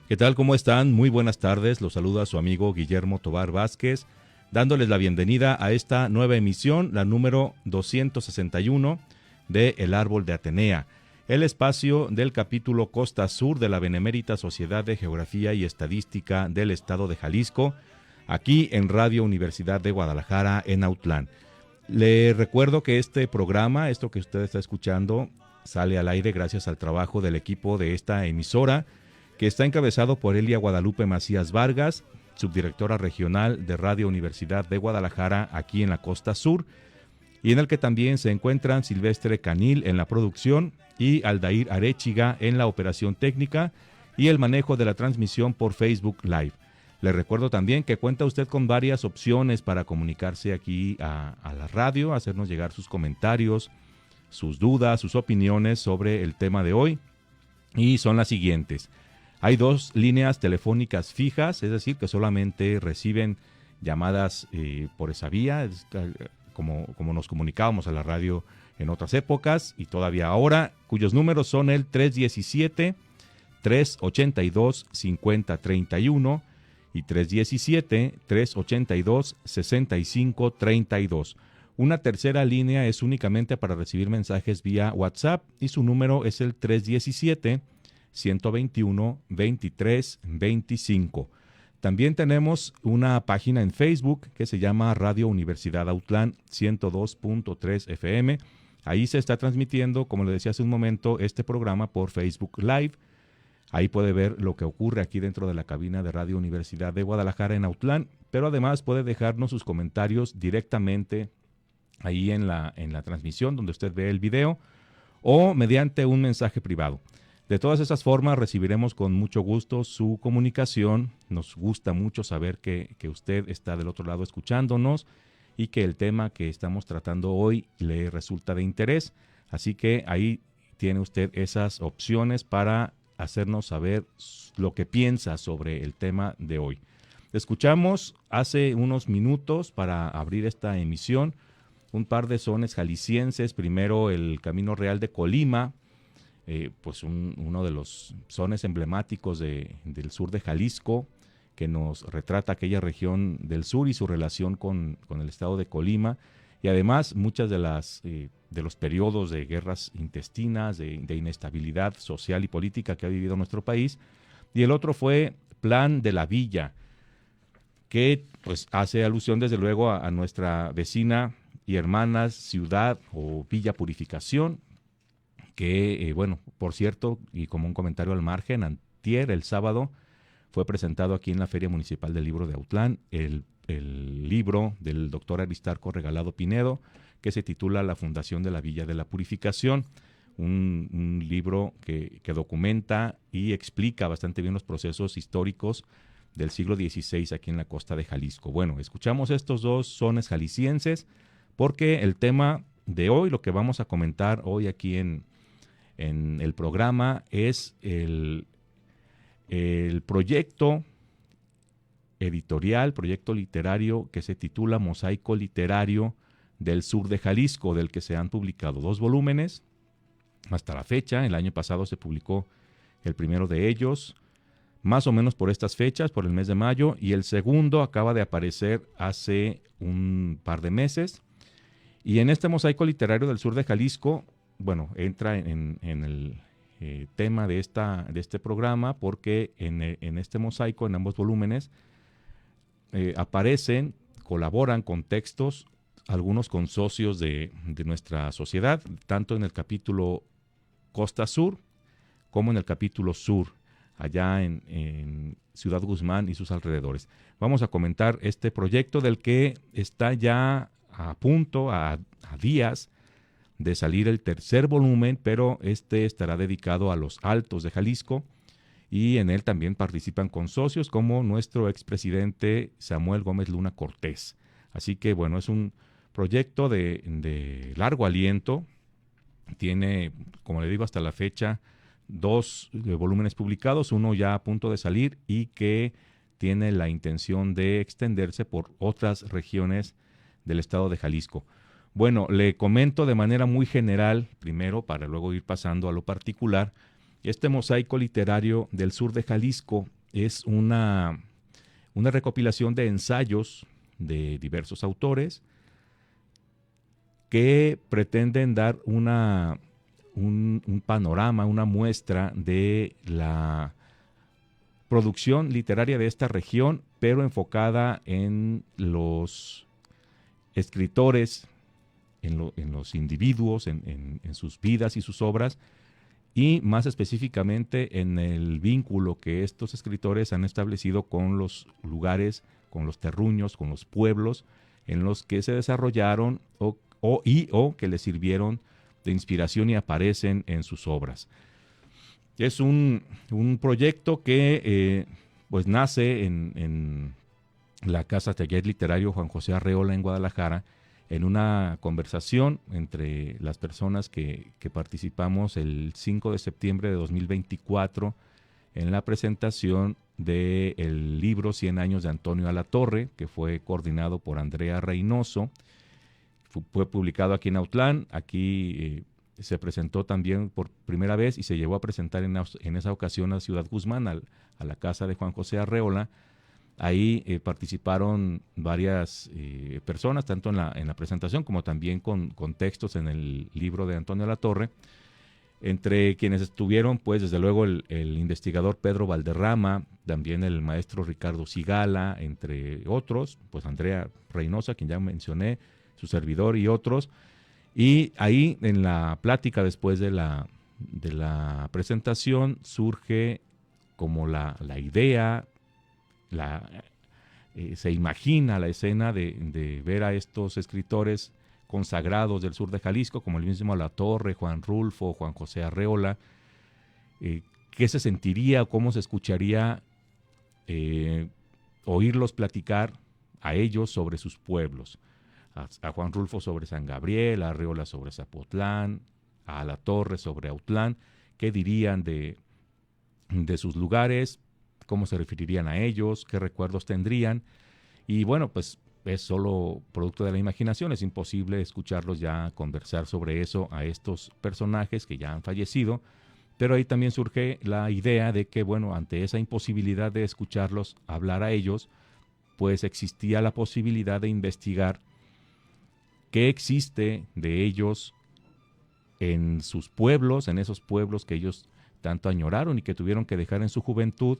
¿Qué tal? ¿Cómo están? Muy buenas tardes. Los saluda su amigo Guillermo Tobar Vázquez, dándoles la bienvenida a esta nueva emisión, la número 261 de El Árbol de Atenea, el espacio del capítulo Costa Sur de la Benemérita Sociedad de Geografía y Estadística del Estado de Jalisco, aquí en Radio Universidad de Guadalajara, en Autlán. Le recuerdo que este programa, esto que usted está escuchando, sale al aire gracias al trabajo del equipo de esta emisora, que está encabezado por Elia Guadalupe Macías Vargas, subdirectora regional de Radio Universidad de Guadalajara aquí en la Costa Sur, y en el que también se encuentran Silvestre Canil en la producción y Aldair Arechiga en la operación técnica y el manejo de la transmisión por Facebook Live. Le recuerdo también que cuenta usted con varias opciones para comunicarse aquí a la radio, hacernos llegar sus comentarios, sus dudas, sus opiniones sobre el tema de hoy, y son las siguientes. Hay 2 líneas telefónicas fijas, es decir, que solamente reciben llamadas por esa vía, como nos comunicábamos a la radio en otras épocas y todavía ahora, cuyos números son el 317-382-5031 y 317-382-6532. Una tercera línea es únicamente para recibir mensajes vía WhatsApp y su número es el 317-121-2325. También tenemos una página en Facebook que se llama Radio Universidad Autlán 102.3 FM. Ahí se está transmitiendo, como le decía hace un momento, este programa por Facebook Live. Ahí puede ver lo que ocurre aquí dentro de la cabina de Radio Universidad de Guadalajara en Autlán, pero además puede dejarnos sus comentarios directamente ahí en la transmisión donde usted ve el video o mediante un mensaje privado. De todas esas formas recibiremos con mucho gusto su comunicación. Nos gusta mucho saber que usted está del otro lado escuchándonos y que el tema que estamos tratando hoy le resulta de interés. Así que ahí tiene usted esas opciones para hacernos saber lo que piensa sobre el tema de hoy. Escuchamos hace unos minutos para abrir esta emisión un par de sones jaliscienses. Primero el Camino Real de Colima, pues uno de los sones emblemáticos del sur de Jalisco, que nos retrata aquella región del sur y su relación con el estado de Colima, y además muchas de los periodos de guerras intestinas, de inestabilidad social y política que ha vivido nuestro país. Y el otro fue Plan de la Villa, que pues hace alusión desde luego a nuestra vecina y hermana ciudad o Villa Purificación, que, bueno, por cierto, y como un comentario al margen, antier, el sábado, fue presentado aquí en la Feria Municipal del Libro de Autlán el libro del doctor Aristarco Regalado Pinedo, que se titula La Fundación de la Villa de la Purificación, un libro que documenta y explica bastante bien los procesos históricos del siglo XVI aquí en la costa de Jalisco. Bueno, escuchamos estos 2 sones jaliscienses porque el tema de hoy, lo que vamos a comentar hoy aquí en el programa, es el proyecto editorial, proyecto literario que se titula Mosaico Literario del Sur de Jalisco, del que se han publicado 2 volúmenes hasta la fecha. El año pasado se publicó el primero de ellos, más o menos por estas fechas, por el mes de mayo, y el segundo acaba de aparecer hace un par de meses. Y en este Mosaico Literario del Sur de Jalisco, bueno, entra en el tema de este programa porque en este mosaico, en ambos volúmenes, aparecen, colaboran con textos, algunos con socios de nuestra sociedad, tanto en el capítulo Costa Sur como en el capítulo Sur, allá en Ciudad Guzmán y sus alrededores. Vamos a comentar este proyecto del que está ya a punto, a días de salir el tercer volumen, pero este estará dedicado a los Altos de Jalisco y en él también participan con socios como nuestro expresidente Samuel Gómez Luna Cortés. Así que bueno, es un proyecto de largo aliento. Tiene, como le digo, hasta la fecha 2 volúmenes publicados, uno ya a punto de salir y que tiene la intención de extenderse por otras regiones del estado de Jalisco. Bueno, le comento de manera muy general, primero, para luego ir pasando a lo particular. Este mosaico literario del sur de Jalisco es una recopilación de ensayos de diversos autores que pretenden dar un panorama, una muestra de la producción literaria de esta región, pero enfocada en los escritores, en los individuos, en sus vidas y sus obras, y más específicamente en el vínculo que estos escritores han establecido con los lugares, con los terruños, con los pueblos en los que se desarrollaron o que les sirvieron de inspiración y aparecen en sus obras. Es un proyecto que pues nace en la Casa Taller Literario Juan José Arreola en Guadalajara, en una conversación entre las personas que participamos el 5 de septiembre de 2024 en la presentación del libro 100 años de Antonio Alatorre, que fue coordinado por Andrea Reynoso. Fue publicado aquí en Autlán. Aquí se presentó también por primera vez y se llevó a presentar en esa ocasión a Ciudad Guzmán, a la casa de Juan José Arreola. Ahí participaron varias personas, tanto en la presentación como también con textos en el libro de Antonio Alatorre. Entre quienes estuvieron, pues desde luego el investigador Pedro Valderrama, también el maestro Ricardo Sigala, entre otros, pues Andrea Reynosa, quien ya mencioné, su servidor y otros. Y ahí en la plática después de la presentación surge como la idea, se imagina la escena de ver a estos escritores consagrados del sur de Jalisco, como el mismo Alatorre, Juan Rulfo, Juan José Arreola, qué se sentiría, cómo se escucharía oírlos platicar a ellos sobre sus pueblos, a Juan Rulfo sobre San Gabriel, a Arreola sobre Zapotlán, a Alatorre sobre Autlán, qué dirían de sus lugares, cómo se referirían a ellos, qué recuerdos tendrían. Y bueno, pues es solo producto de la imaginación, es imposible escucharlos ya conversar sobre eso a estos personajes que ya han fallecido, pero ahí también surge la idea de que, bueno, ante esa imposibilidad de escucharlos hablar a ellos, pues existía la posibilidad de investigar qué existe de ellos en sus pueblos, en esos pueblos que ellos tanto añoraron y que tuvieron que dejar en su juventud,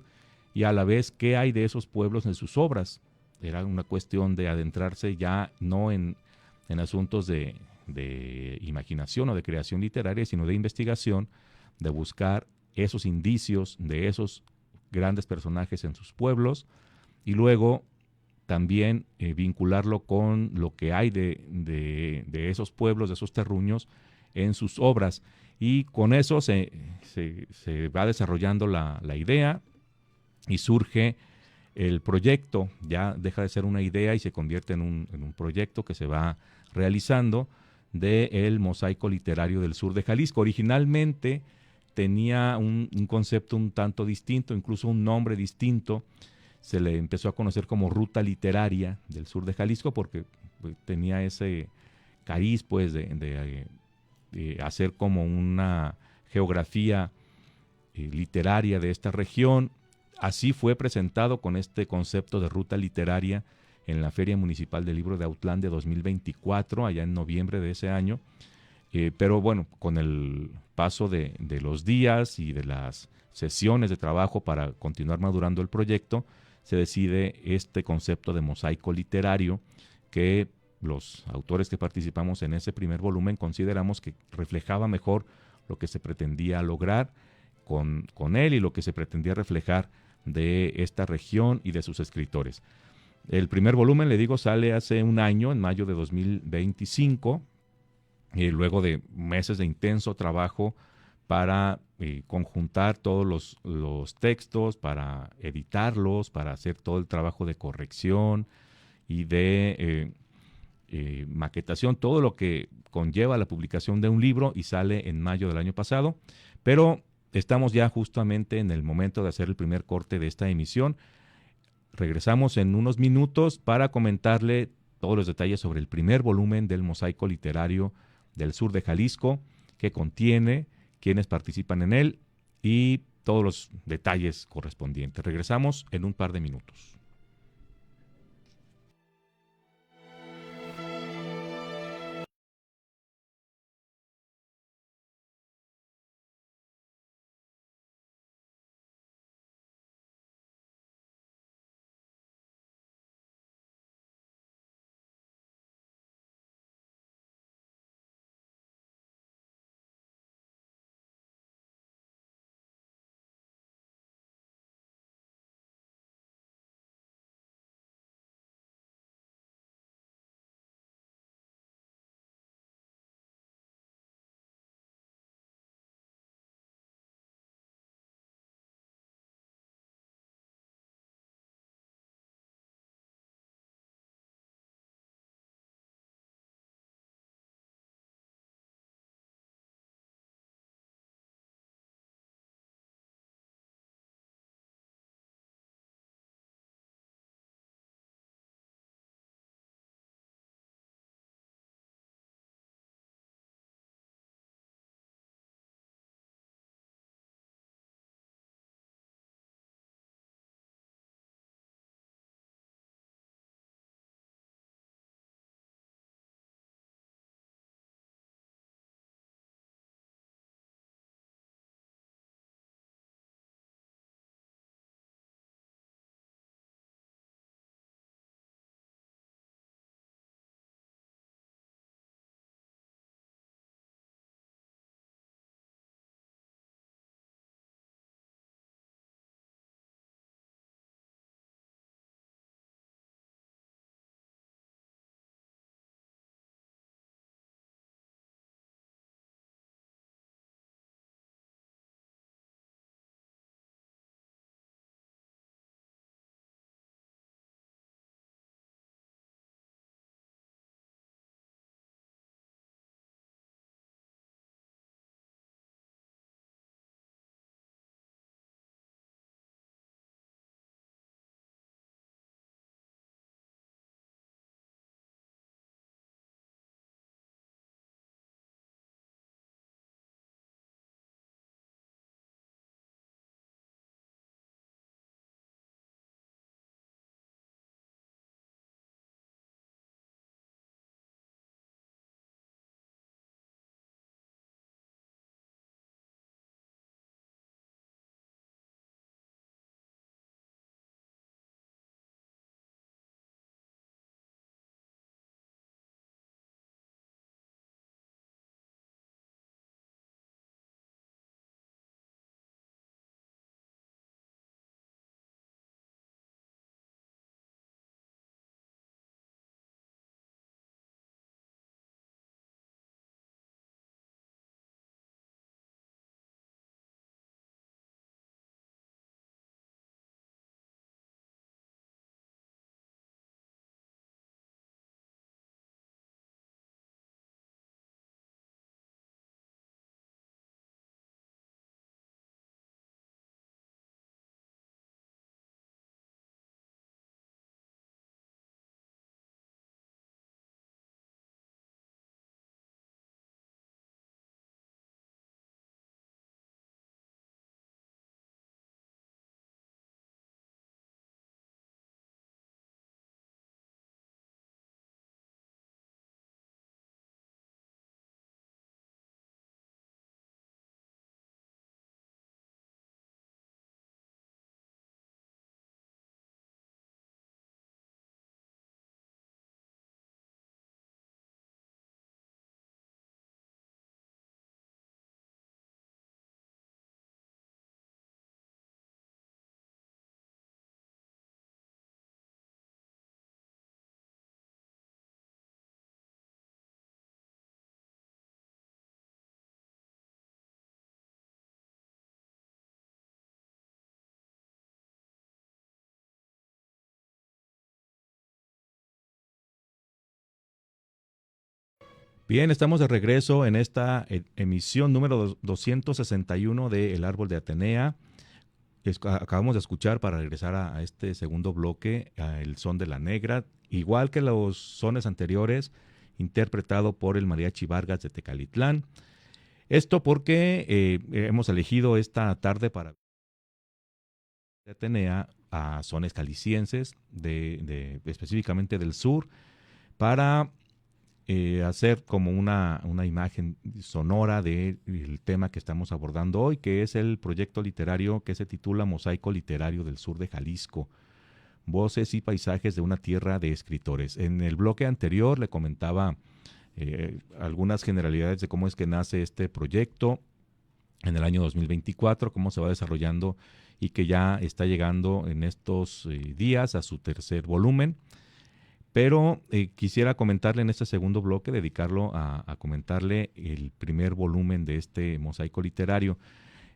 y a la vez qué hay de esos pueblos en sus obras. Era una cuestión de adentrarse ya no en asuntos de imaginación o de creación literaria, sino de investigación, de buscar esos indicios de esos grandes personajes en sus pueblos y luego también vincularlo con lo que hay de esos pueblos, de esos terruños en sus obras. Y con eso se va desarrollando la idea y surge el proyecto. Ya deja de ser una idea y se convierte en un proyecto que se va realizando del Mosaico Literario del Sur de Jalisco. Originalmente tenía un concepto un tanto distinto, incluso un nombre distinto. Se le empezó a conocer como Ruta Literaria del Sur de Jalisco porque tenía ese cariz pues de hacer como una geografía literaria de esta región. Así fue presentado con este concepto de ruta literaria en la Feria Municipal del Libro de Autlán de 2024, allá en noviembre de ese año. Pero bueno, con el paso de los días y de las sesiones de trabajo para continuar madurando el proyecto, se decide este concepto de mosaico literario que los autores que participamos en ese primer volumen consideramos que reflejaba mejor lo que se pretendía lograr con él y lo que se pretendía reflejar de esta región y de sus escritores. El primer volumen, le digo, sale hace un año, en mayo de 2025, luego de meses de intenso trabajo para conjuntar todos los textos, para editarlos, para hacer todo el trabajo de corrección y de maquetación, todo lo que conlleva la publicación de un libro, y sale en mayo del año pasado, pero estamos ya justamente en el momento de hacer el primer corte de esta emisión. Regresamos en unos minutos para comentarle todos los detalles sobre el primer volumen del Mosaico Literario del Sur de Jalisco, qué contiene, quiénes participan en él y todos los detalles correspondientes. Regresamos en un par de minutos. Bien, estamos de regreso en esta emisión número 261 de El Árbol de Atenea. Acabamos de escuchar, para regresar a este segundo bloque, el son de la negra, igual que los sones anteriores, interpretado por el Mariachi Vargas de Tecalitlán. Esto porque hemos elegido esta tarde para Atenea a sones calicienses, específicamente del sur, para hacer como una imagen sonora del tema que estamos abordando hoy, que es el proyecto literario que se titula Mosaico Literario del Sur de Jalisco, voces y paisajes de una tierra de escritores. En el bloque anterior le comentaba algunas generalidades de cómo es que nace este proyecto en el año 2024, cómo se va desarrollando y que ya está llegando en estos días a su tercer volumen. Pero quisiera comentarle en este segundo bloque, dedicarlo a comentarle el primer volumen de este mosaico literario.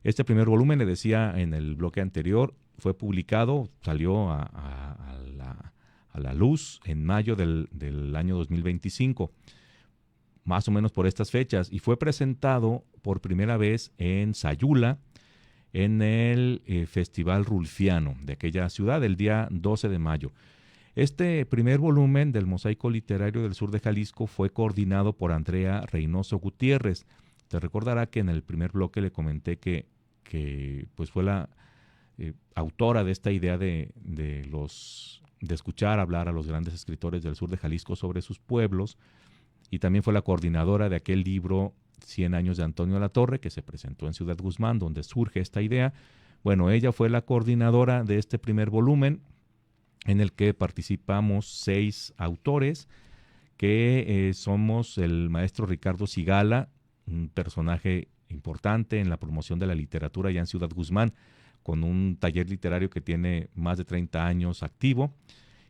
Este primer volumen, le decía en el bloque anterior, fue publicado, salió a la luz en mayo del año 2025, más o menos por estas fechas, y fue presentado por primera vez en Sayula, en el Festival Rulfiano de aquella ciudad, el día 12 de mayo. Este primer volumen del Mosaico Literario del Sur de Jalisco fue coordinado por Andrea Reynoso Gutiérrez. Te recordará que en el primer bloque le comenté que pues fue la autora de esta idea de escuchar hablar a los grandes escritores del sur de Jalisco sobre sus pueblos, y también fue la coordinadora de aquel libro 100 años de Antonio Latorre, que se presentó en Ciudad Guzmán, donde surge esta idea. Bueno, ella fue la coordinadora de este primer volumen, en el que participamos 6 autores, que somos el maestro Ricardo Sigala, un personaje importante en la promoción de la literatura ya en Ciudad Guzmán, con un taller literario que tiene más de 30 años activo,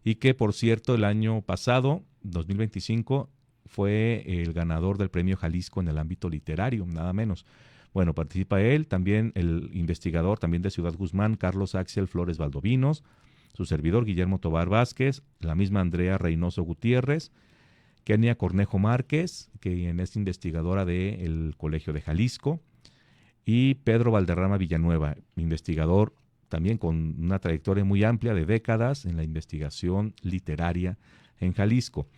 y que, por cierto, el año pasado, 2025, fue el ganador del Premio Jalisco en el ámbito literario, nada menos. Bueno, participa él, también el investigador también de Ciudad Guzmán, Carlos Axel Flores Valdovinos, su servidor Guillermo Tobar Vázquez, la misma Andrea Reynoso Gutiérrez, Kenia Cornejo Márquez, quien es investigadora del Colegio de Jalisco, y Pedro Valderrama Villanueva, investigador también con una trayectoria muy amplia de décadas en la investigación literaria en Jalisco.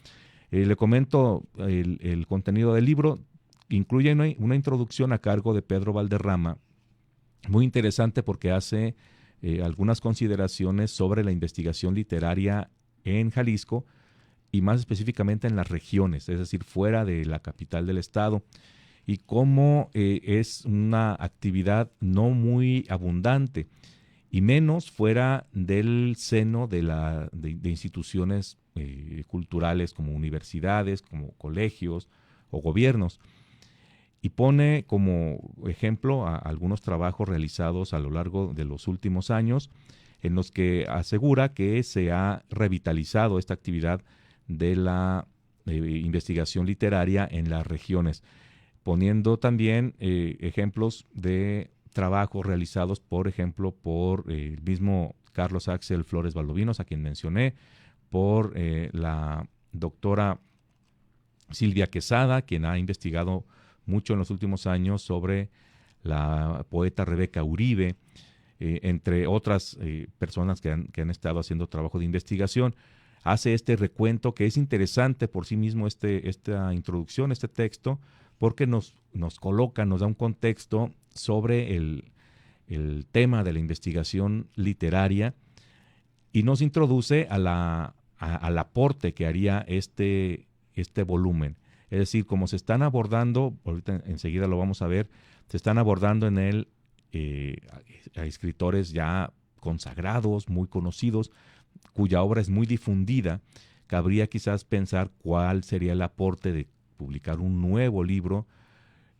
Le comento el contenido del libro. Incluye una introducción a cargo de Pedro Valderrama, muy interesante porque hace algunas consideraciones sobre la investigación literaria en Jalisco y más específicamente en las regiones, es decir, fuera de la capital del estado, y cómo es una actividad no muy abundante y menos fuera del seno de instituciones culturales como universidades, como colegios o gobiernos. Y pone como ejemplo a algunos trabajos realizados a lo largo de los últimos años, en los que asegura que se ha revitalizado esta actividad de la investigación literaria en las regiones, poniendo también ejemplos de trabajos realizados, por ejemplo, por el mismo Carlos Axel Flores Valdovinos, a quien mencioné, por la doctora Silvia Quesada, quien ha investigado mucho en los últimos años sobre la poeta Rebeca Uribe, entre otras personas que han estado haciendo trabajo de investigación. Hace este recuento que es interesante por sí mismo, esta introducción, este texto, porque nos coloca, nos da un contexto sobre el tema de la investigación literaria y nos introduce al aporte que haría este volumen. Es decir, como se están abordando, ahorita enseguida lo vamos a ver, se están abordando en él a escritores ya consagrados, muy conocidos, cuya obra es muy difundida. Cabría quizás pensar cuál sería el aporte de publicar un nuevo libro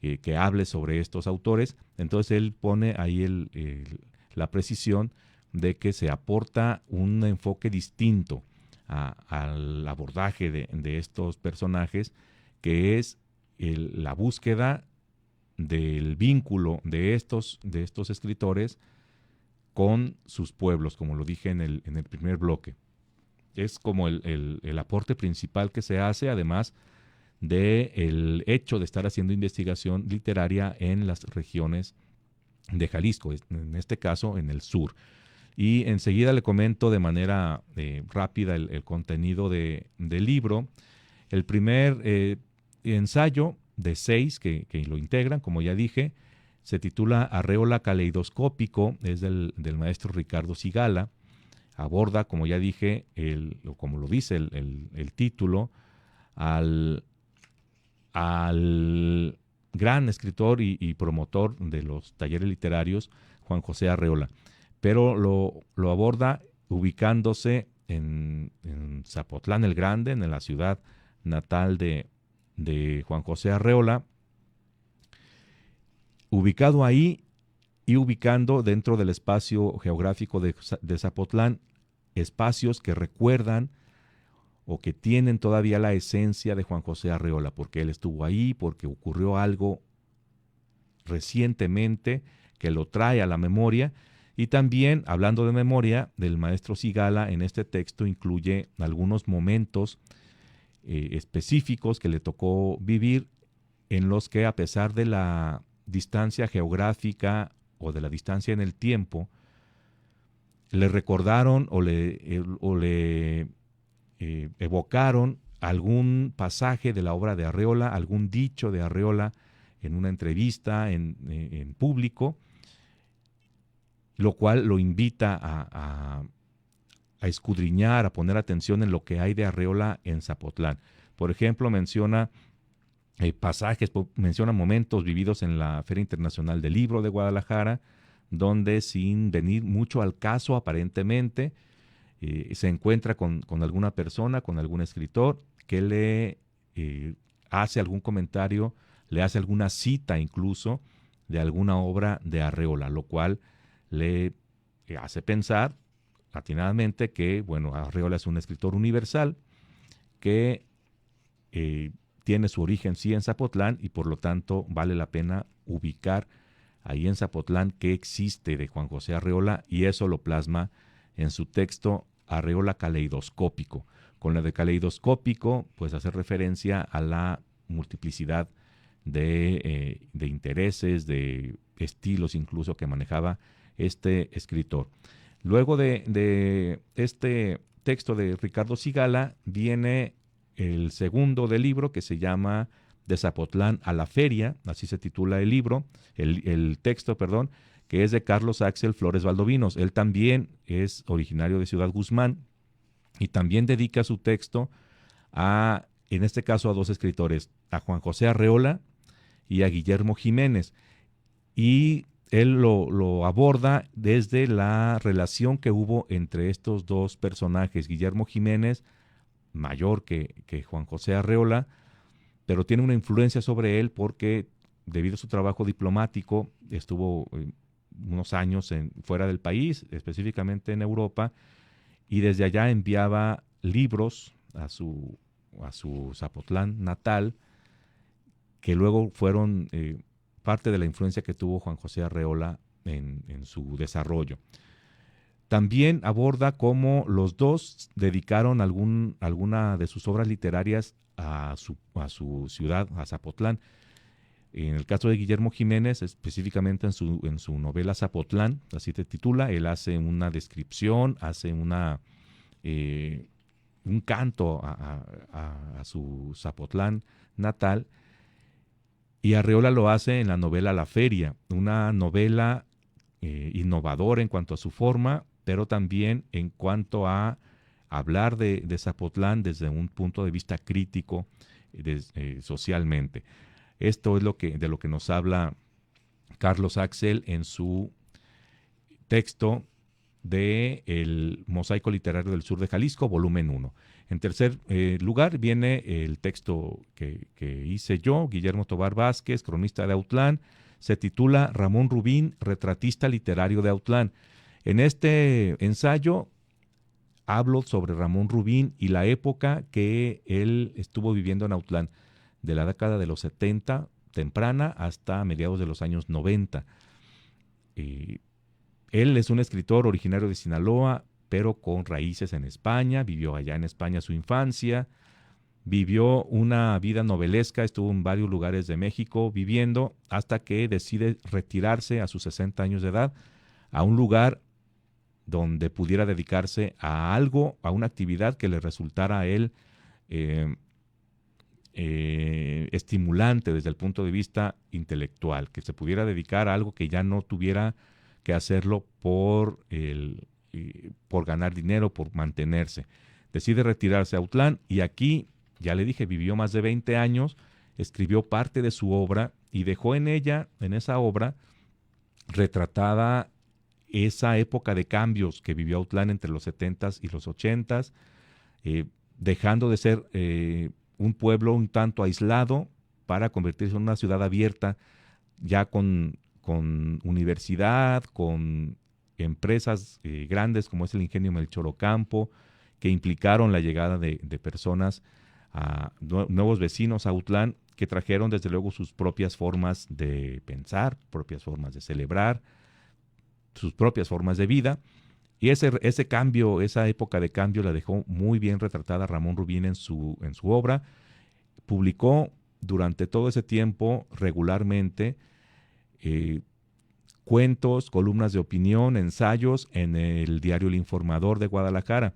que hable sobre estos autores. Entonces él pone ahí la precisión de que se aporta un enfoque distinto al abordaje de estos personajes, que es la búsqueda del vínculo de estos escritores con sus pueblos, como lo dije en el primer bloque. Es como el aporte principal que se hace, además del hecho de estar haciendo investigación literaria en las regiones de Jalisco, en este caso en el sur. Y enseguida le comento de manera rápida el contenido del libro. El primer ensayo de 6 que lo integran, como ya dije. Se titula Arreola Caleidoscópico, es del maestro Ricardo Sigala. Aborda, como ya dije, o como lo dice el título, al gran escritor y promotor de los talleres literarios, Juan José Arreola. Pero lo aborda ubicándose en Zapotlán el Grande, en la ciudad natal de Juan José Arreola, ubicado ahí y ubicando dentro del espacio geográfico de Zapotlán espacios que recuerdan o que tienen todavía la esencia de Juan José Arreola, porque él estuvo ahí, porque ocurrió algo recientemente que lo trae a la memoria. Y también, hablando de memoria, del maestro Sigala, en este texto incluye algunos momentos específicos que le tocó vivir, en los que, a pesar de la distancia geográfica o de la distancia en el tiempo, le recordaron o le evocaron algún pasaje de la obra de Arreola, algún dicho de Arreola en una entrevista en público, lo cual lo invita a escudriñar, a poner atención en lo que hay de Arreola en Zapotlán. Por ejemplo, menciona pasajes, menciona momentos vividos en la Feria Internacional del Libro de Guadalajara, donde, sin venir mucho al caso aparentemente, se encuentra con alguna persona, con algún escritor, que le hace algún comentario, le hace alguna cita incluso de alguna obra de Arreola, lo cual le hace pensar atinadamente que, bueno, Arreola es un escritor universal que tiene su origen sí en Zapotlán, y por lo tanto vale la pena ubicar ahí en Zapotlán qué existe de Juan José Arreola, y eso lo plasma en su texto Arreola Caleidoscópico. Con la de caleidoscópico, pues hace referencia a la multiplicidad de intereses, de estilos incluso que manejaba este escritor. Luego de este texto de Ricardo Sigala viene el segundo del libro, que se llama De Zapotlán a la Feria, así se titula el libro, el texto, perdón, que es de Carlos Axel Flores Valdovinos. Él también es originario de Ciudad Guzmán y también dedica su texto en este caso, a dos escritores, a Juan José Arreola y a Guillermo Jiménez. Y él lo aborda desde la relación que hubo entre estos dos personajes. Guillermo Jiménez, mayor que Juan José Arreola, pero tiene una influencia sobre él porque, debido a su trabajo diplomático, estuvo unos años fuera del país, específicamente en Europa, y desde allá enviaba libros a su Zapotlán natal, que luego fueron parte de la influencia que tuvo Juan José Arreola en su desarrollo. También aborda cómo los dos dedicaron alguna de sus obras literarias a su ciudad, a Zapotlán. En el caso de Guillermo Jiménez, específicamente en su novela Zapotlán, así se titula, él hace una descripción, hace un canto a su Zapotlán natal, y Arreola lo hace en la novela La Feria, una novela innovadora en cuanto a su forma, pero también en cuanto a hablar de Zapotlán desde un punto de vista crítico socialmente. Esto es de lo que nos habla Carlos Axel en su texto de El Mosaico Literario del Sur de Jalisco, volumen 1. En tercer lugar viene el texto que hice yo, Guillermo Tobar Vázquez, cronista de Autlán. Se titula Ramón Rubín, retratista literario de Autlán. En este ensayo hablo sobre Ramón Rubín y la época que él estuvo viviendo en Autlán, de la década de los 70 temprana hasta mediados de los años 90. Él es un escritor originario de Sinaloa, pero con raíces en España. Vivió allá en España su infancia, vivió una vida novelesca, estuvo en varios lugares de México viviendo, hasta que decide retirarse a sus 60 años de edad a un lugar donde pudiera dedicarse a algo, a una actividad que le resultara a él estimulante desde el punto de vista intelectual, que se pudiera dedicar a algo que ya no tuviera que hacerlo por ganar dinero, por mantenerse. Decide retirarse a Autlán y aquí, ya le dije, vivió más de 20 años, escribió parte de su obra y dejó en ella, en esa obra, retratada esa época de cambios que vivió Autlán entre los 70s y los 80s, eh, dejando de ser un pueblo un tanto aislado para convertirse en una ciudad abierta, ya con universidad, con empresas grandes como es el Ingenio Melchor Ocampo, que implicaron la llegada de personas, nuevos vecinos a Autlán, que trajeron desde luego sus propias formas de pensar, propias formas de celebrar, sus propias formas de vida. Y ese cambio, esa época de cambio la dejó muy bien retratada Ramón Rubín en su obra. Publicó durante todo ese tiempo regularmente eh, cuentos, columnas de opinión, ensayos en el diario El Informador de Guadalajara,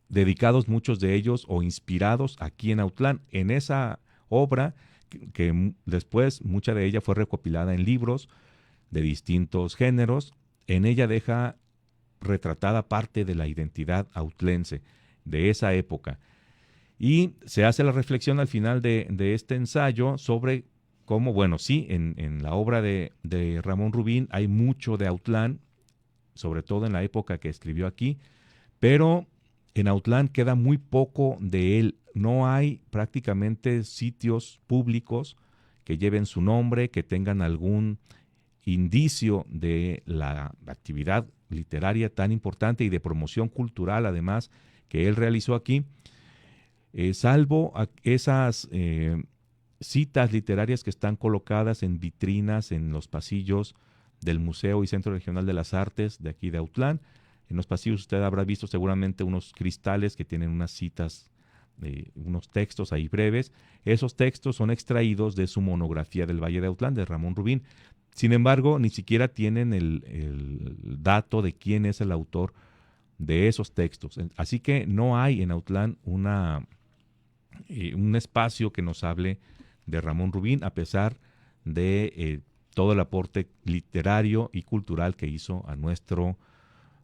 dedicados muchos de ellos o inspirados aquí en Autlán. En esa obra, que después mucha de ella fue recopilada en libros de distintos géneros, en ella deja retratada parte de la identidad autlense de esa época. Y se hace la reflexión al final de este ensayo sobre cómo, bueno, sí, en la obra de Ramón Rubín hay mucho de Autlán, sobre todo en la época que escribió aquí, pero en Autlán queda muy poco de él. No hay prácticamente sitios públicos que lleven su nombre, que tengan algún indicio de la actividad literaria tan importante y de promoción cultural, además, que él realizó aquí, salvo esas citas literarias que están colocadas en vitrinas en los pasillos del Museo y Centro Regional de las Artes de aquí de Autlán. En los pasillos usted habrá visto seguramente unos cristales que tienen unas citas, unos textos ahí breves. Esos textos son extraídos de su monografía del Valle de Autlán, de Ramón Rubín. Sin embargo, ni siquiera tienen el dato de quién es el autor de esos textos. Así que no hay en Autlán un espacio que nos hable de Ramón Rubín, a pesar de todo el aporte literario y cultural que hizo a nuestro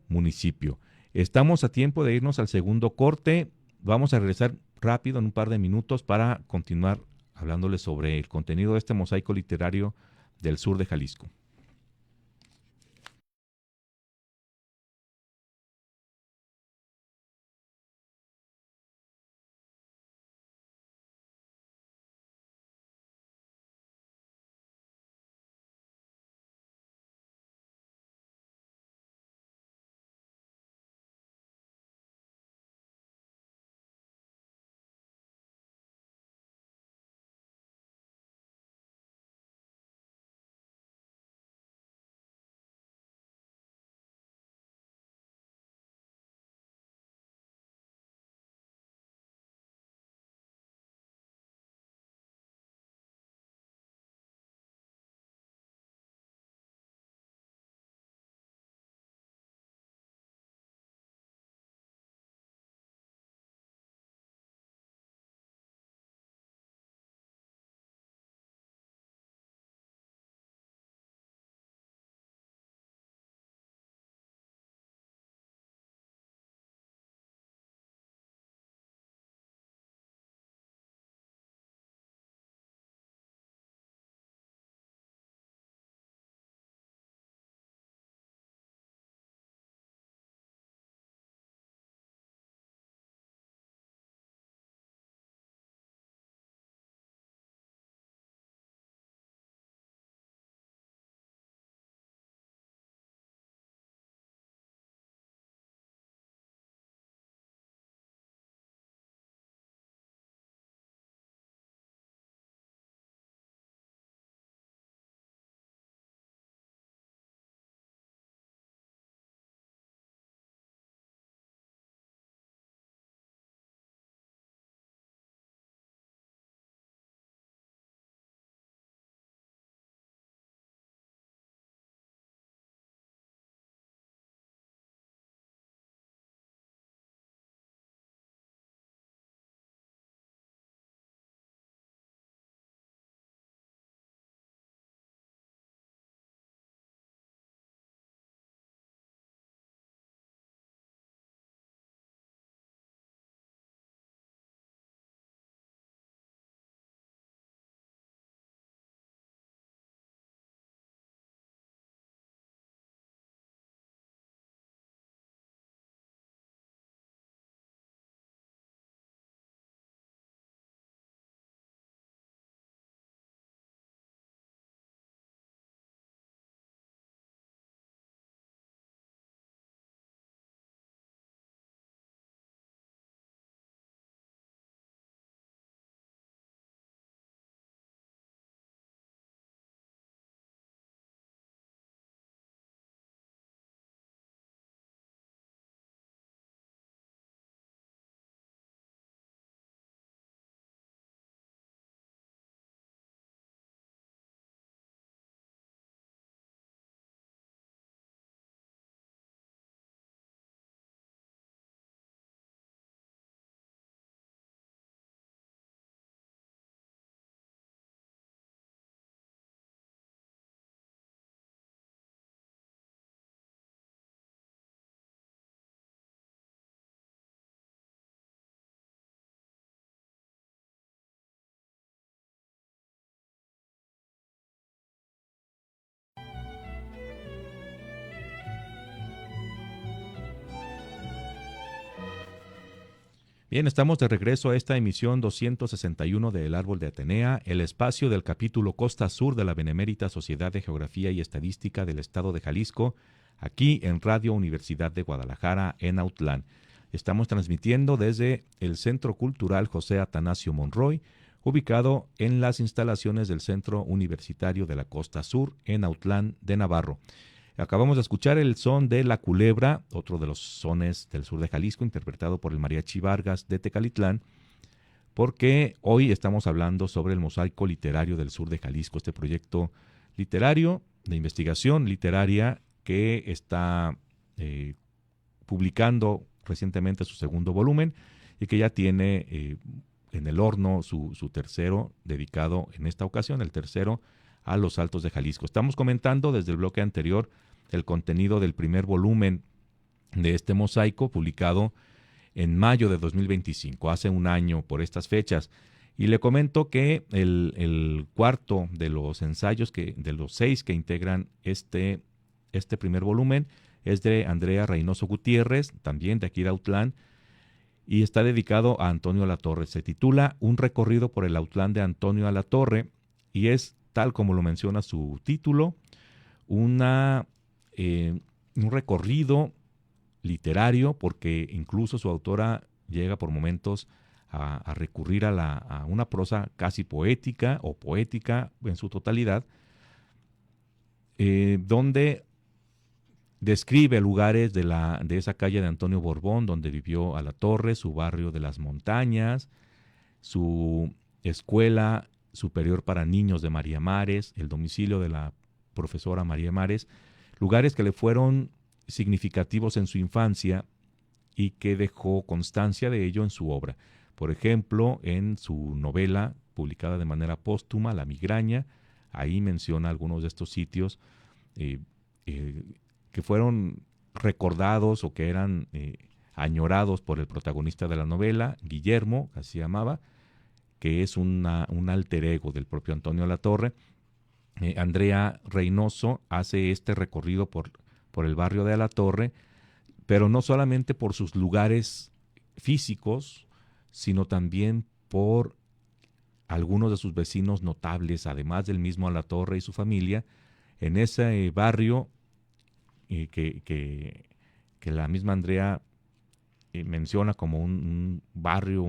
municipio. Estamos a tiempo de irnos al segundo corte. Vamos a regresar rápido en un par de minutos para continuar hablándoles sobre el contenido de este mosaico literario del sur de Jalisco. Bien, estamos de regreso a esta emisión 261 de El Árbol de Atenea, el espacio del capítulo Costa Sur de la Benemérita Sociedad de Geografía y Estadística del Estado de Jalisco, aquí en Radio Universidad de Guadalajara, en Autlán. Estamos transmitiendo desde el Centro Cultural José Atanasio Monroy, ubicado en las instalaciones del Centro Universitario de la Costa Sur, en Autlán de Navarro. Acabamos de escuchar el son de La Culebra, otro de los sones del sur de Jalisco, interpretado por el Mariachi Vargas de Tecalitlán, porque hoy estamos hablando sobre el mosaico literario del sur de Jalisco, este proyecto literario de investigación literaria que está publicando recientemente su segundo volumen y que ya tiene en el horno su tercero, dedicado en esta ocasión, el tercero, a los Altos de Jalisco. Estamos comentando desde el bloque anterior el contenido del primer volumen de este mosaico, publicado en mayo de 2025, hace un año por estas fechas. Y le comento que el cuarto de los ensayos, de los 6 que integran este primer volumen, es de Andrea Reynoso Gutiérrez, también de aquí de Autlán, y está dedicado a Antonio Alatorre. Se titula Un recorrido por el Autlán de Antonio Alatorre, y es, tal como lo menciona su título, un recorrido literario, porque incluso su autora llega por momentos a recurrir a una prosa casi poética o poética en su totalidad, donde describe lugares de esa calle de Antonio Borbón donde vivió Alatorre, su barrio de las Montañas, su escuela superior para niños de María Mares, el domicilio de la profesora María Mares, lugares que le fueron significativos en su infancia y que dejó constancia de ello en su obra. Por ejemplo, en su novela, publicada de manera póstuma, La Migraña, ahí menciona algunos de estos sitios que fueron recordados o que eran añorados por el protagonista de la novela, Guillermo, así se llamaba, que es un alter ego del propio Antonio Alatorre. Andrea Reynoso hace este recorrido por el barrio de Alatorre, pero no solamente por sus lugares físicos, sino también por algunos de sus vecinos notables, además del mismo Alatorre y su familia, en ese barrio que la misma Andrea menciona como un barrio,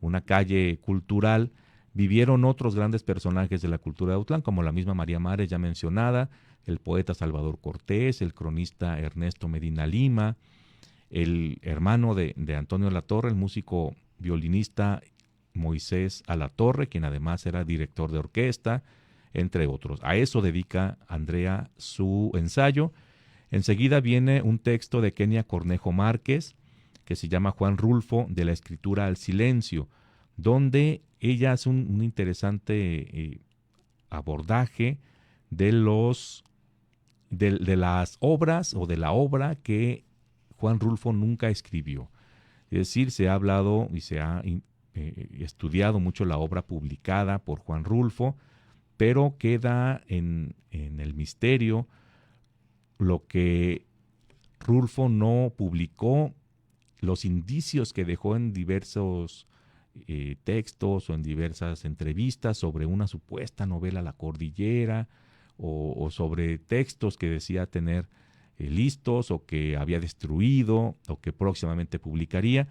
una calle cultural. Vivieron otros grandes personajes de la cultura de Autlán, como la misma María Mares ya mencionada, el poeta Salvador Cortés, el cronista Ernesto Medina Lima, el hermano de Antonio Alatorre, el músico violinista Moisés Alatorre, quien además era director de orquesta, entre otros. A eso dedica Andrea su ensayo. Enseguida viene un texto de Kenia Cornejo Márquez, que se llama Juan Rulfo, de la escritura al silencio, donde ella hace un interesante abordaje de las obras o de la obra que Juan Rulfo nunca escribió. Es decir, se ha hablado y se ha estudiado mucho la obra publicada por Juan Rulfo, pero queda en el misterio lo que Rulfo no publicó, los indicios que dejó en diversos textos o en diversas entrevistas sobre una supuesta novela La Cordillera, o sobre textos que decía tener listos o que había destruido o que próximamente publicaría.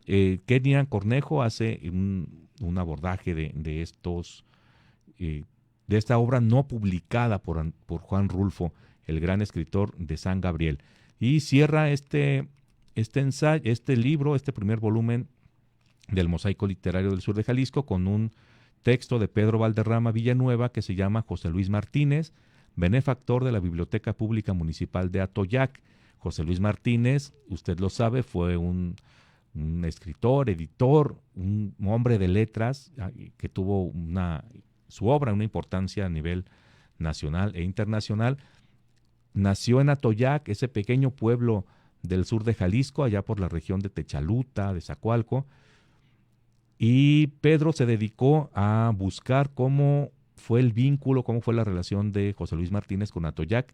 Kenia Cornejo hace un abordaje de esta obra no publicada por Juan Rulfo, el gran escritor de San Gabriel. Y cierra este ensayo, este libro, este primer volumen del Mosaico Literario del Sur de Jalisco, con un texto de Pedro Valderrama Villanueva que se llama José Luis Martínez, benefactor de la Biblioteca Pública Municipal de Atoyac. José Luis Martínez, usted lo sabe, fue un escritor, editor, un hombre de letras que tuvo su obra una importancia a nivel nacional e internacional. Nació en Atoyac, ese pequeño pueblo del sur de Jalisco, allá por la región de Techaluta, de Zacualco, y Pedro se dedicó a buscar cómo fue el vínculo, cómo fue la relación de José Luis Martínez con Atoyac,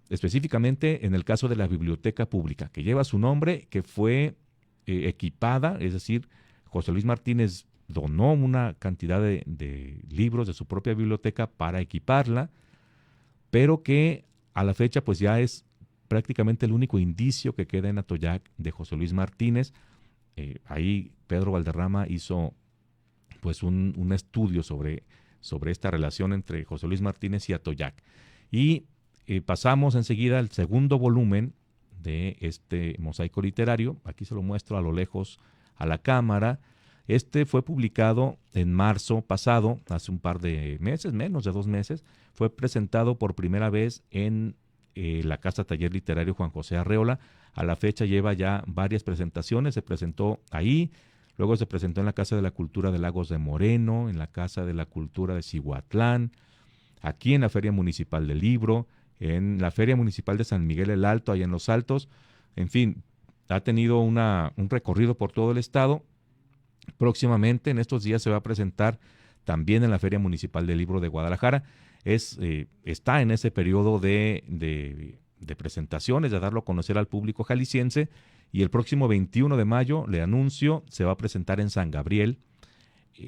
específicamente en el caso de la biblioteca pública, que lleva su nombre, que fue equipada, es decir, José Luis Martínez donó una cantidad de libros de su propia biblioteca para equiparla, pero que a la fecha pues ya es prácticamente el único indicio que queda en Atoyac de José Luis Martínez. Ahí Pedro Valderrama hizo pues un estudio sobre esta relación entre José Luis Martínez y Atoyac. Y pasamos enseguida al segundo volumen de este mosaico literario. Aquí se lo muestro a lo lejos a la cámara. Este fue publicado en marzo pasado, hace un par de meses, menos de 2 meses. Fue presentado por primera vez en la Casa Taller Literario Juan José Arreola. A la fecha lleva ya varias presentaciones. Se presentó ahí, luego se presentó en la Casa de la Cultura de Lagos de Moreno, en la Casa de la Cultura de Cihuatlán, aquí en la Feria Municipal del Libro, en la Feria Municipal de San Miguel el Alto, allá en Los Altos. En fin, ha tenido un recorrido por todo el estado. Próximamente, en estos días, se va a presentar también en la Feria Municipal del Libro de Guadalajara. Está en ese periodo de presentaciones, de darlo a conocer al público jalisciense, y el próximo 21 de mayo, le anuncio, se va a presentar en San Gabriel,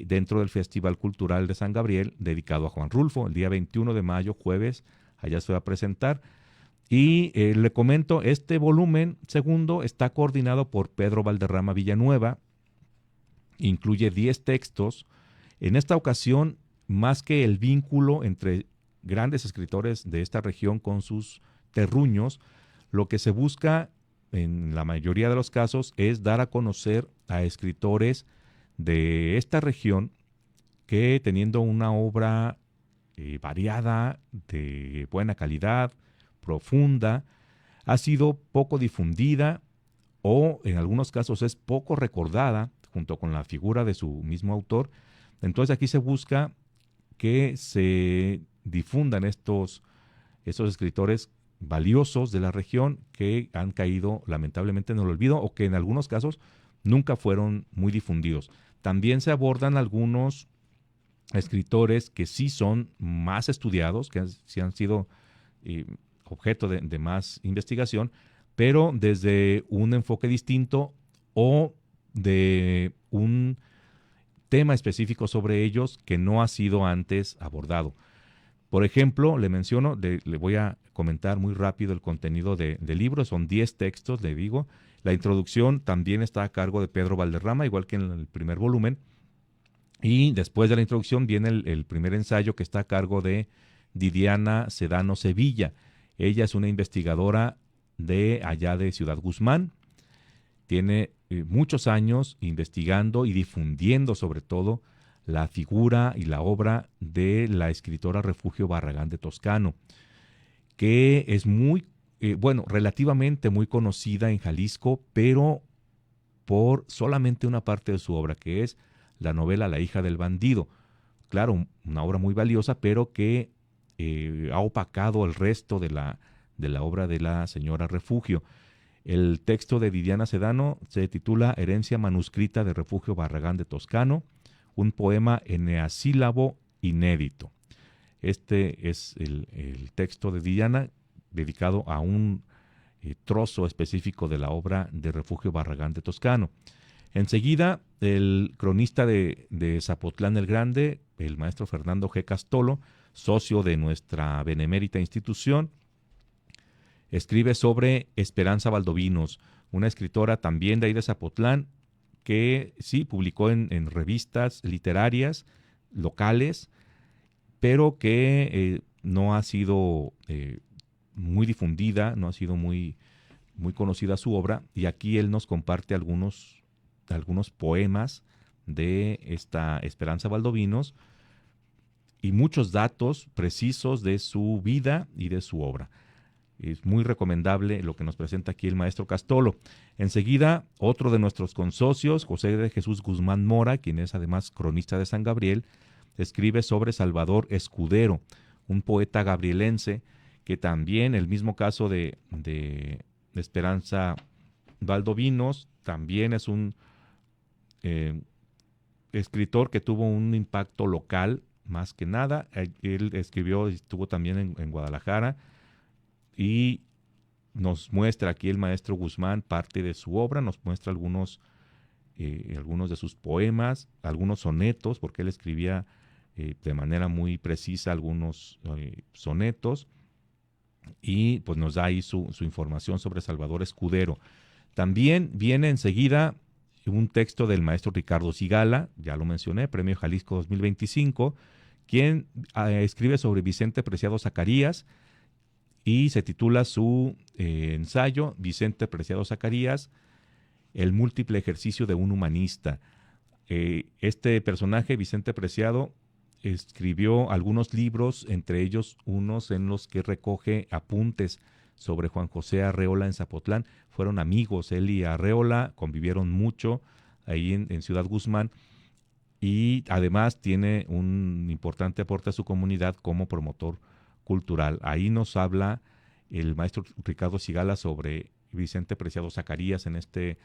dentro del Festival Cultural de San Gabriel, dedicado a Juan Rulfo. El día 21 de mayo, jueves, allá se va a presentar. Y le comento, este volumen segundo está coordinado por Pedro Valderrama Villanueva, incluye 10 textos. En esta ocasión, más que el vínculo entre grandes escritores de esta región con sus terruños, lo que se busca en la mayoría de los casos es dar a conocer a escritores de esta región que, teniendo una obra variada, de buena calidad, profunda, ha sido poco difundida o en algunos casos es poco recordada junto con la figura de su mismo autor. Entonces aquí se busca que se difundan estos escritores valiosos de la región que han caído lamentablemente en el olvido o que en algunos casos nunca fueron muy difundidos. También se abordan algunos escritores que sí son más estudiados, que sí han sido objeto de más investigación, pero desde un enfoque distinto o de un tema específico sobre ellos que no ha sido antes abordado. Por ejemplo, le menciono, le voy a comentar muy rápido el contenido del libro. Son 10 textos, le digo. La introducción también está a cargo de Pedro Valderrama, igual que en el primer volumen. Y después de la introducción viene el primer ensayo, que está a cargo de Didiana Sedano Sevilla. Ella es una investigadora de allá de Ciudad Guzmán. Tiene muchos años investigando y difundiendo sobre todo la figura y la obra de la escritora Refugio Barragán de Toscano, que es relativamente muy conocida en Jalisco, pero por solamente una parte de su obra, que es la novela La hija del bandido. Claro, una obra muy valiosa, pero que ha opacado el resto de la obra de la señora Refugio. El texto de Didiana Sedano se titula Herencia manuscrita de Refugio Barragán de Toscano, un poema eneasílabo inédito. Este es el texto de Didiana, dedicado a un trozo específico de la obra de Refugio Barragán de Toscano. Enseguida, el cronista de Zapotlán el Grande, el maestro Fernando G. Castolo, socio de nuestra benemérita institución, escribe sobre Esperanza Valdovinos, una escritora también de ahí de Zapotlán, que sí publicó en revistas literarias locales, pero que no ha sido muy difundida, no ha sido muy conocida su obra, y aquí él nos comparte algunos poemas de esta Esperanza Valdovinos y muchos datos precisos de su vida y de su obra. Es muy recomendable lo que nos presenta aquí el maestro Castolo. Enseguida, otro de nuestros consocios, José de Jesús Guzmán Mora, quien es además cronista de San Gabriel, escribe sobre Salvador Escudero, un poeta gabrielense que también, el mismo caso de Esperanza Valdovinos, también es un escritor que tuvo un impacto local, más que nada. Él escribió, estuvo también en Guadalajara, y nos muestra aquí el maestro Guzmán parte de su obra, nos muestra algunos de sus poemas, algunos sonetos, porque él escribía de manera muy precisa algunos sonetos, y pues nos da ahí su información sobre Salvador Escudero. También viene enseguida un texto del maestro Ricardo Sigala, ya lo mencioné, Premio Jalisco 2025, quien escribe sobre Vicente Preciado Zacarías, y se titula su ensayo Vicente Preciado Zacarías, el múltiple ejercicio de un humanista. Este personaje, Vicente Preciado, escribió algunos libros, entre ellos unos en los que recoge apuntes sobre Juan José Arreola en Zapotlán. Fueron amigos, él y Arreola convivieron mucho ahí en Ciudad Guzmán, y además tiene un importante aporte a su comunidad como promotor cultural. Ahí nos habla el maestro Ricardo Sigala sobre Vicente Preciado Zacarías en este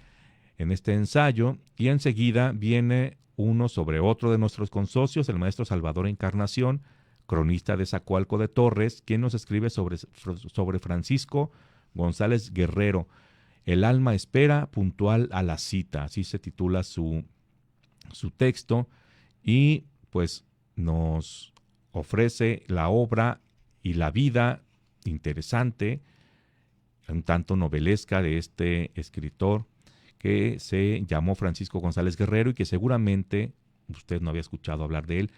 ensayo, y enseguida viene uno sobre otro de nuestros consocios, el maestro Salvador Encarnación, cronista de Zacualco de Torres, quien nos escribe sobre Francisco González Guerrero, El alma espera puntual a la cita, así se titula su texto, y pues nos ofrece la obra y la vida interesante, un tanto novelesca, de este escritor que se llamó Francisco González Guerrero y que seguramente usted no había escuchado hablar de él,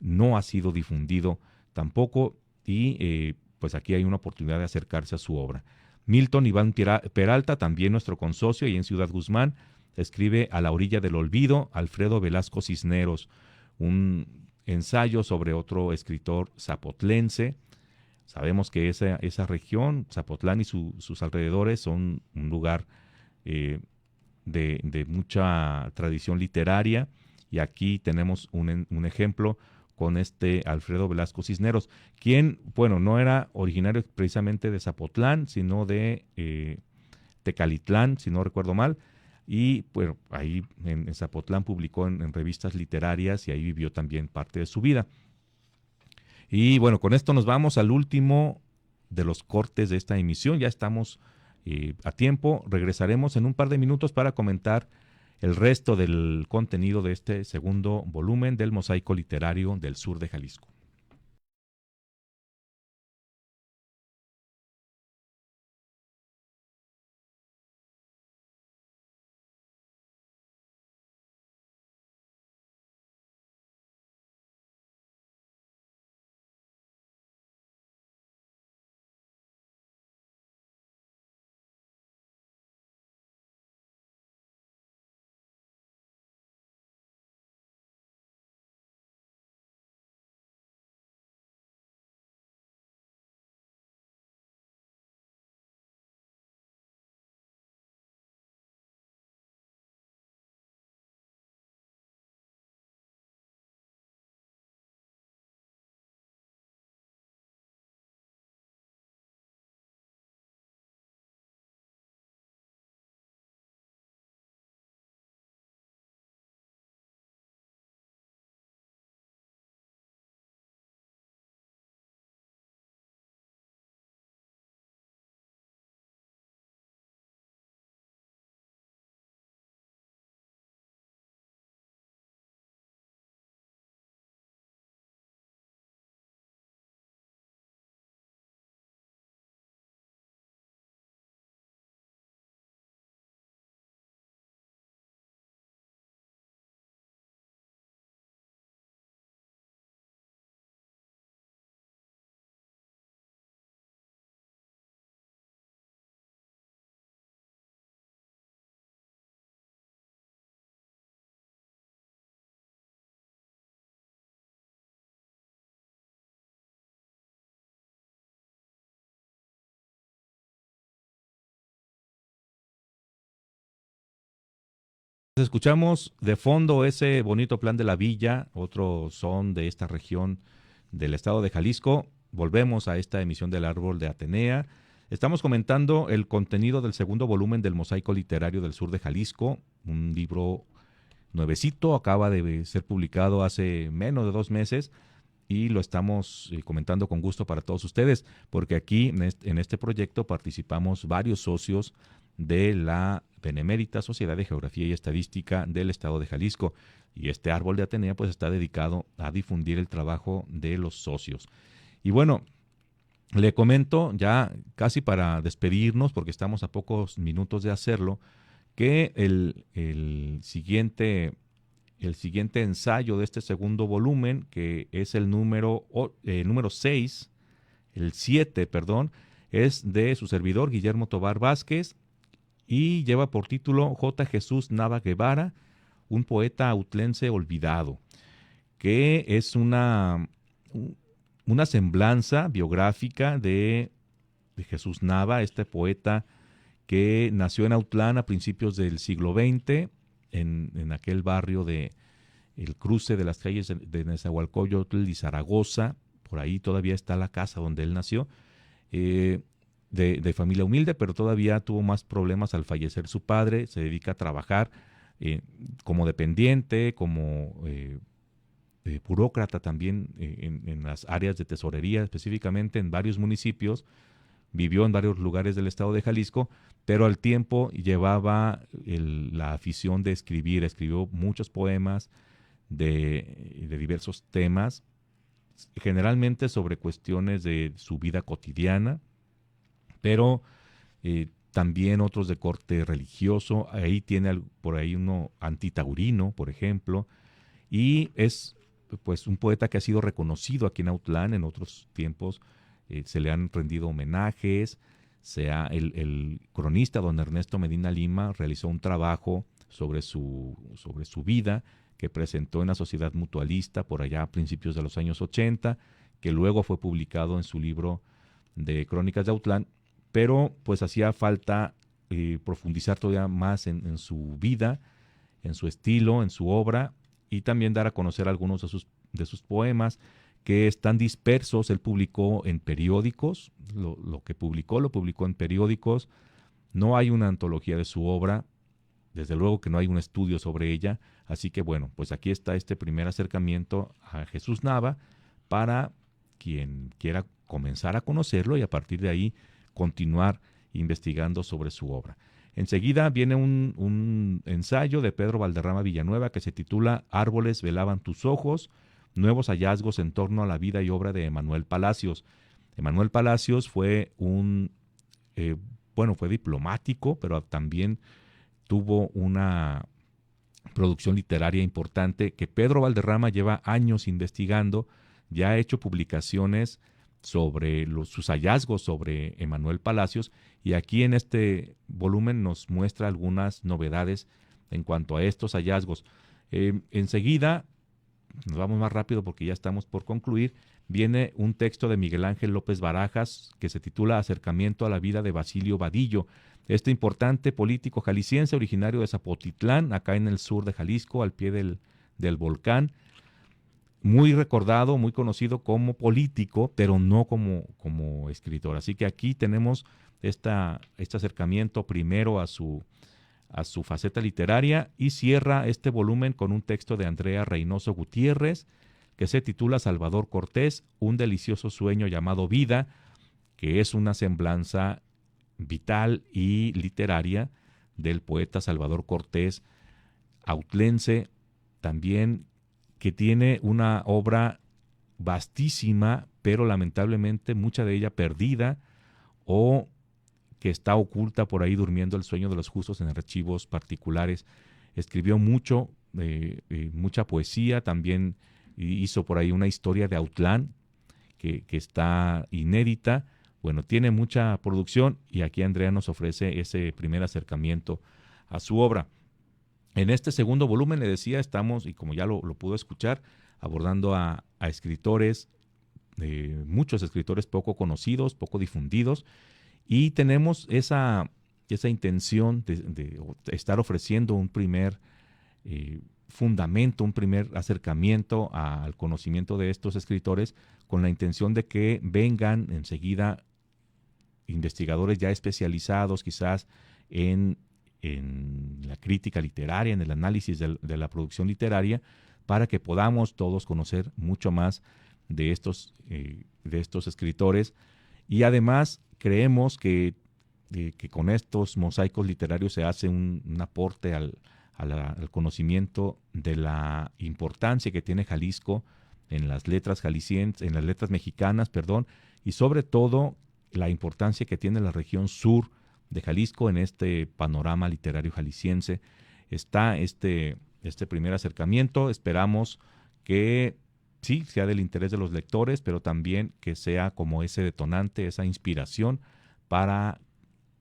no ha sido difundido tampoco, y pues aquí hay una oportunidad de acercarse a su obra. Milton Iván Peralta, también nuestro consocio y en Ciudad Guzmán, escribe A la orilla del olvido, Alfredo Velasco Cisneros, un ensayo sobre otro escritor zapotlense. Sabemos que esa región, Zapotlán y sus alrededores, son un lugar de mucha tradición literaria, y aquí tenemos un ejemplo con este Alfredo Velasco Cisneros, quien, bueno, no era originario precisamente de Zapotlán, sino de Tecalitlán, si no recuerdo mal, y bueno, ahí en Zapotlán publicó en revistas literarias, y ahí vivió también parte de su vida. Y bueno, con esto nos vamos al último de los cortes de esta emisión. Ya estamos a tiempo. Regresaremos en un par de minutos para comentar el resto del contenido de este segundo volumen del Mosaico Literario del Sur de Jalisco. Escuchamos de fondo ese bonito plan de la villa, otro son de esta región del estado de Jalisco. Volvemos a esta emisión del Árbol de Atenea. Estamos comentando el contenido del segundo volumen del Mosaico Literario del Sur de Jalisco, un libro nuevecito, acaba de ser publicado hace menos de 2 meses, y lo estamos comentando con gusto para todos ustedes, porque aquí en este proyecto participamos varios socios de la Benemérita Sociedad de Geografía y Estadística del Estado de Jalisco, y este árbol de Atenea pues está dedicado a difundir el trabajo de los socios. Y bueno, le comento ya casi para despedirnos, porque estamos a pocos minutos de hacerlo, que el siguiente ensayo de este segundo volumen, que es el número 6, el 7, perdón, es de su servidor Guillermo Tobar Vázquez y lleva por título J. Jesús Nava Guevara, un poeta autlense olvidado, que es una semblanza biográfica de Jesús Nava, este poeta que nació en Autlán a principios del siglo XX, en aquel barrio de el cruce de las calles de Nezahualcóyotl y Zaragoza. Por ahí todavía está la casa donde él nació, de familia humilde, pero todavía tuvo más problemas al fallecer su padre. Se dedica a trabajar como dependiente, como burócrata también en las áreas de tesorería, específicamente en varios municipios. Vivió en varios lugares del estado de Jalisco, pero al tiempo llevaba la afición de escribir. Escribió muchos poemas de diversos temas, generalmente sobre cuestiones de su vida cotidiana, pero también otros de corte religioso. Ahí tiene por ahí uno antitaurino, por ejemplo, y es pues un poeta que ha sido reconocido aquí en Autlán. En otros tiempos se le han rendido homenajes. El cronista don Ernesto Medina Lima realizó un trabajo sobre su vida que presentó en la Sociedad Mutualista por allá a principios de los años 80, que luego fue publicado en su libro de Crónicas de Autlán, pero pues hacía falta profundizar todavía más en su vida, en su estilo, en su obra, y también dar a conocer algunos de sus poemas que están dispersos. Él publicó en periódicos, lo que publicó en periódicos. No hay una antología de su obra, desde luego que no hay un estudio sobre ella, así que bueno, pues aquí está este primer acercamiento a Jesús Nava para quien quiera comenzar a conocerlo y a partir de ahí continuar investigando sobre su obra. Enseguida viene un ensayo de Pedro Valderrama Villanueva que se titula Árboles velaban tus ojos, nuevos hallazgos en torno a la vida y obra de Emanuel Palacios. Emanuel Palacios fue fue diplomático, pero también tuvo una producción literaria importante que Pedro Valderrama lleva años investigando. Ya ha hecho publicaciones sobre sus hallazgos sobre Emanuel Palacios, y aquí en este volumen nos muestra algunas novedades en cuanto a estos hallazgos. Enseguida, nos vamos más rápido porque ya estamos por concluir, viene un texto de Miguel Ángel López Barajas que se titula Acercamiento a la vida de Basilio Vadillo. Este importante político jalisciense, originario de Zapotitlán, acá en el sur de Jalisco, al pie del volcán, muy recordado, muy conocido como político, pero no como escritor. Así que aquí tenemos este acercamiento primero a su faceta literaria, y cierra este volumen con un texto de Andrea Reynoso Gutiérrez que se titula Salvador Cortés, un delicioso sueño llamado vida, que es una semblanza vital y literaria del poeta Salvador Cortés, autlense, también, que tiene una obra vastísima, pero lamentablemente mucha de ella perdida o que está oculta por ahí durmiendo el sueño de los justos en archivos particulares. Escribió mucho, mucha poesía, también hizo por ahí una historia de Autlán que está inédita. Bueno, tiene mucha producción y aquí Andrea nos ofrece ese primer acercamiento a su obra. En este segundo volumen, le decía, estamos, y como ya lo pudo escuchar, abordando a escritores, muchos escritores poco conocidos, poco difundidos, y tenemos esa intención de estar ofreciendo un primer fundamento, un primer acercamiento al conocimiento de estos escritores, con la intención de que vengan enseguida investigadores ya especializados quizás en la crítica literaria, en el análisis de la producción literaria, para que podamos todos conocer mucho más de estos escritores, y además creemos que con estos mosaicos literarios se hace un aporte al conocimiento de la importancia que tiene Jalisco en las letras jaliscienses, en las letras mexicanas, perdón, y sobre todo la importancia que tiene la región sur de Jalisco en este panorama literario jalisciense. Está este primer acercamiento. Esperamos que sí sea del interés de los lectores, pero también que sea como ese detonante, esa inspiración para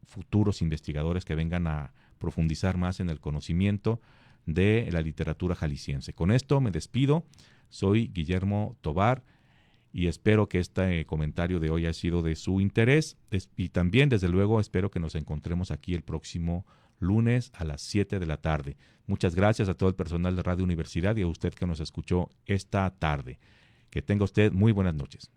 futuros investigadores que vengan a profundizar más en el conocimiento de la literatura jalisciense. Con esto me despido. Soy Guillermo Tovar y espero que este comentario de hoy haya sido de su interés, y también, desde luego, espero que nos encontremos aquí el próximo lunes a las 7 de la tarde. Muchas gracias a todo el personal de Radio Universidad y a usted que nos escuchó esta tarde. Que tenga usted muy buenas noches.